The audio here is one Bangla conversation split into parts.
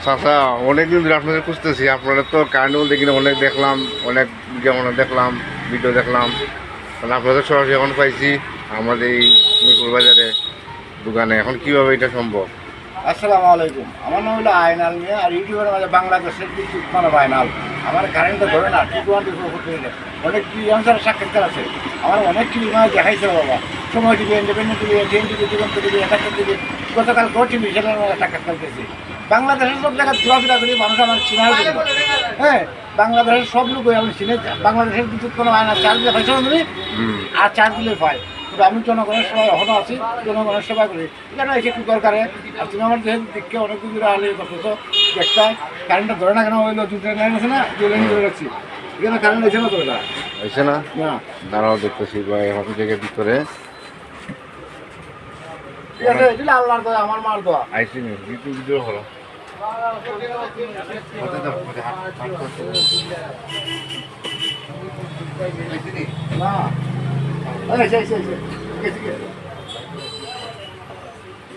চাচা অনেকদিন ধরে আপনাদের খুঁজতেছি। আপনারা তো কার্নিভাল দেখি না, অনেক দেখলাম, অনেক বিজ্ঞাপন দেখলাম, ভিডিও দেখলাম, মানে আপনাদের সরাসরি এখন পাইছি আমাদের এই মিরপুর বাজারে দোকানে। এখন কীভাবে এটা সম্ভব? আসসালামু আলাইকুম। আমার নাম হলো আয়নাল মিয়া, আর ইউটিউবের মাঝে বাংলাদেশের বিদ্যুৎ মানব আয়নাল। আমার কারেন্টটা ধরে না, 224 করতে গেলে অনেক টিভি সাক্ষাৎকার আছে। আমার অনেক টিভি মানে দেখাইছে বাবা, সময় TV, Independent TV, ATN TV, Diganta TV, Ekattor TV, গতকাল গো টিভি, সেটার মধ্যে সাক্ষাৎকার দিয়েছি। বাংলাদেশের সব জায়গায় ঘোরাফেরা করি, মানুষ আমার চিনার জন্য। হ্যাঁ, বাংলাদেশের সব লোকই আমি চিনে। বাংলাদেশের বিদ্যুৎ কোনো হয় না, চার্জ দিলে পয়সা তুমি আর চার্জ দিলে পাই। কিন্তু আমি জনগণের সেবায় এখনও আছি, জনগণের সেবা করি। এখানে এসে একটু দরকারে। আর তুমি আমার দেশের দিককে অনেকদিন ধরে আলে করতেছো, দেখতে কারেন্টটা ধরে না কেন? হইলো দুটো লাইন আছে না, দুই লাইন ধরে রাখছি। এখানে কারেন্ট এসে না ধরে না, হয়েছে না? না দাঁড়াও দেখতেছি ভাই, এখন থেকে ভিতরে ঠিক আছে। এটা আল্লাহর দোয়া, আমার মার দোয়া। আইসি নি ভিডিও ভিডিও হলো। না এসে এসে এসে গেছি গে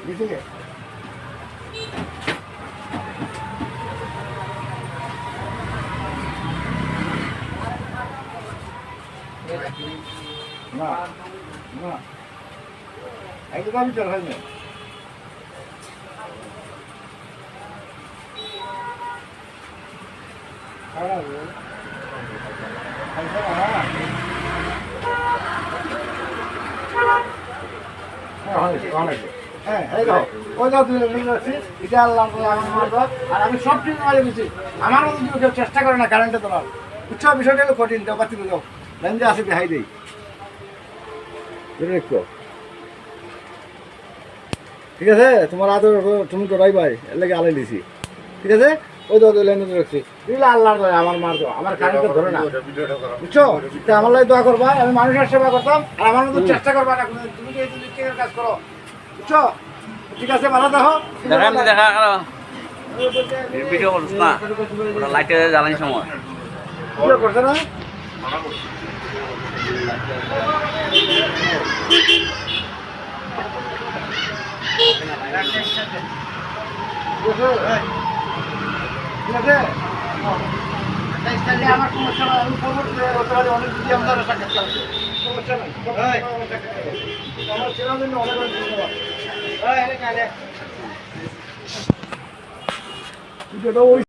গেছি গে। না না এই তো আমি চল হয় না। আমি সব ঠিক মাঝে গেছি। আমার মতো কেউ চেষ্টা করে না কারেন্টে তোমার উৎসব বিষয়টা হলো কঠিন। দেও বাতি দাও, লাইন যে আছে দেখাই দেই দেখো। ঠিক আছে, তোমার আদর তুমি তো রাই ভাই, এর লাগে আলাই দিছি। ঠিক আছে, ওই তো লাইনে রাখছি। দিলে আল্লাহর দয়া, আমার মার দোয়া, আমার কারেন্টে ধরে না, বুঝছো? তা আমার লাগে দোয়া করবা, আমি মানুষের সেবা করতাম, আর আমার মতো চেষ্টা করবা না। তুমি যে এই কাজ করো, বুঝছো? ঠিক আছে, ভালো দেখো। দেখা ভিডিও করছ না, ওটা লাইটে জ্বালানি সময় ভিডিও করছে না? ঠিক আছে, আমার সমস্যা নাই। আমি খবর অনেক দিদি আমাদের সাক্ষাৎকার আছে, সমস্যা নাই। আমার চেনার জন্য অনেক অনেক ধন্যবাদ।